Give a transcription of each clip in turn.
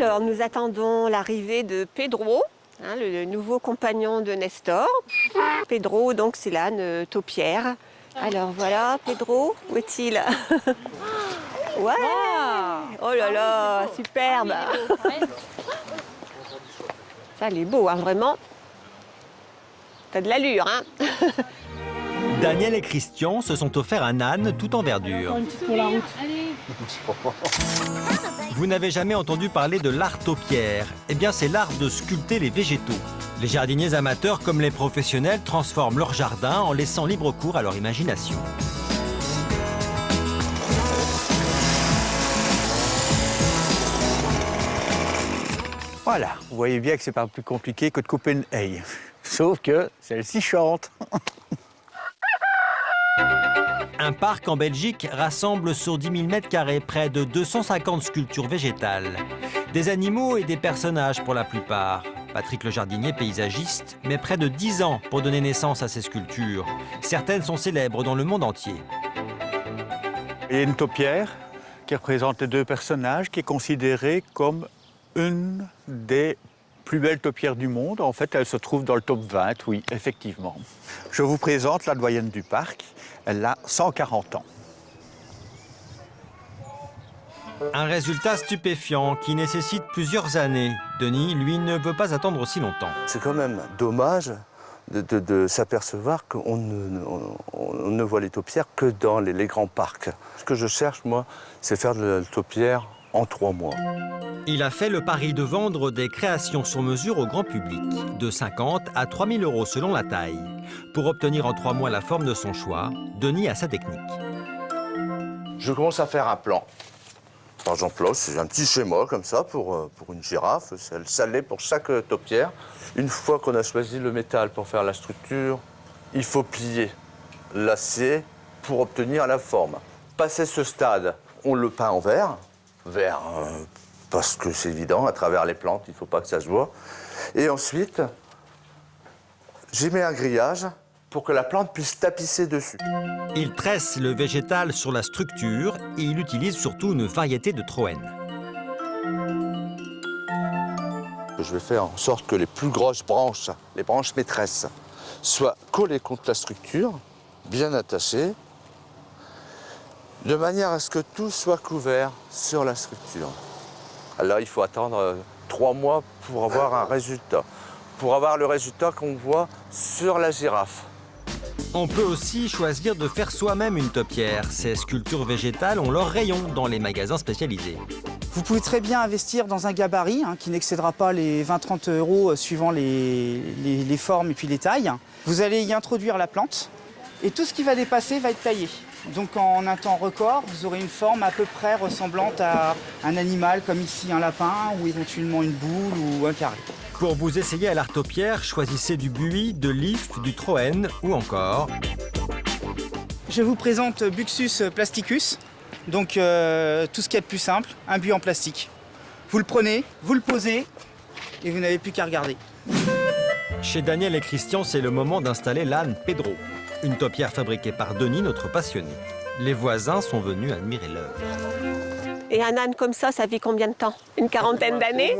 Alors, nous attendons l'arrivée de Pedro, hein, le nouveau compagnon de Nestor. Pedro, donc, c'est l'âne taupière. Alors, voilà, Pedro, où est-il? Ouais! Oh là là, superbe! Ça, il est beau, hein, vraiment. T'as de l'allure, hein? Daniel et Christian se sont offerts un âne tout en verdure. Pour la route. Vous n'avez jamais entendu parler de l'art taupière? Eh bien, c'est l'art de sculpter les végétaux. Les jardiniers amateurs comme les professionnels transforment leur jardin en laissant libre cours à leur imagination. Voilà, vous voyez bien que c'est pas plus compliqué que de couper une haie. Sauf que celle-ci chante. Un parc en Belgique rassemble sur 10 000 m² près de 250 sculptures végétales. Des animaux et des personnages pour la plupart. Patrick le jardinier paysagiste met près de 10 ans pour donner naissance à ces sculptures. Certaines sont célèbres dans le monde entier. Il y a une taupière qui représente les deux personnages, qui est considérée comme une des plus belles taupières du monde. En fait, elle se trouve dans le top 20, oui, effectivement. Je vous présente la doyenne du parc. Elle a 140 ans. Un résultat stupéfiant qui nécessite plusieurs années. Denis, lui, ne veut pas attendre aussi longtemps. C'est quand même dommage de s'apercevoir qu'on ne voit les taupières que dans les grands parcs. Ce que je cherche, moi, c'est faire de la taupière en 3 mois. Il a fait le pari de vendre des créations sur mesure au grand public, de 50 à 3 000 € selon la taille. Pour obtenir en 3 mois la forme de son choix, Denis a sa technique. Je commence à faire un plan. Par exemple, là, c'est un petit schéma comme ça pour une girafe. Ça l'est pour chaque taupière. Une fois qu'on a choisi le métal pour faire la structure, il faut plier l'acier pour obtenir la forme. Passé ce stade, on le peint en vert. Vert, parce que c'est évident, à travers les plantes, il ne faut pas que ça se voit. Et ensuite, j'y mets un grillage pour que la plante puisse tapisser dessus. Il tresse le végétal sur la structure et il utilise surtout une variété de Troène. Je vais faire en sorte que les plus grosses branches, les branches maîtresses, soient collées contre la structure, bien attachées, de manière à ce que tout soit couvert sur la structure. Alors il faut attendre 3 mois pour avoir un résultat, pour avoir le résultat qu'on voit sur la girafe. On peut aussi choisir de faire soi-même une taupière. Ces sculptures végétales ont leur rayon dans les magasins spécialisés. Vous pouvez très bien investir dans un gabarit qui n'excédera pas les 20-30 € suivant les formes et puis les tailles. Vous allez y introduire la plante et tout ce qui va dépasser va être taillé. Donc en un temps record, vous aurez une forme à peu près ressemblante à un animal comme ici un lapin ou éventuellement une boule ou un carré. Pour vous essayer à l'art taupière, choisissez du buis, de l'if, du Troène ou encore... Je vous présente Buxus plasticus, donc tout ce qui est de plus simple, un buis en plastique. Vous le prenez, vous le posez et vous n'avez plus qu'à regarder. Chez Daniel et Christian, c'est le moment d'installer l'âne Pedro, une taupière fabriquée par Denis, notre passionné. Les voisins sont venus admirer l'œuvre. Et un âne comme ça vit combien de temps? Une quarantaine d'années?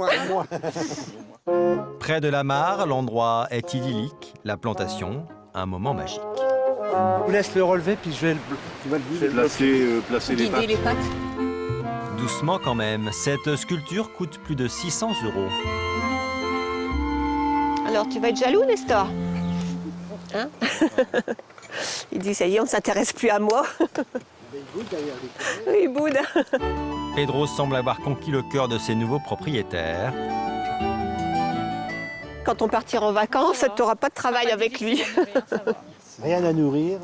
Près de la mare, l'endroit est idyllique, la plantation, un moment magique. Je vous laisse le relever, puis je vais placer les pattes. Doucement quand même, cette sculpture coûte plus de 600 €. Alors, tu vas être jaloux, Nestor? Hein? Il dit, ça y est, on ne s'intéresse plus à moi. Il boude. Pedro semble avoir conquis le cœur de ses nouveaux propriétaires. Quand on partira en vacances, tu n'auras pas de travail avec lui. Rien à nourrir,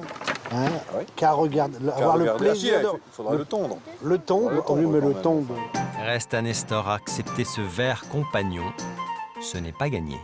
qu'à avoir le plaisir. Il faudra le tondre. Le tondre, on lui met le tondre. Reste à Nestor à accepter ce ver compagnon. Ce n'est pas gagné.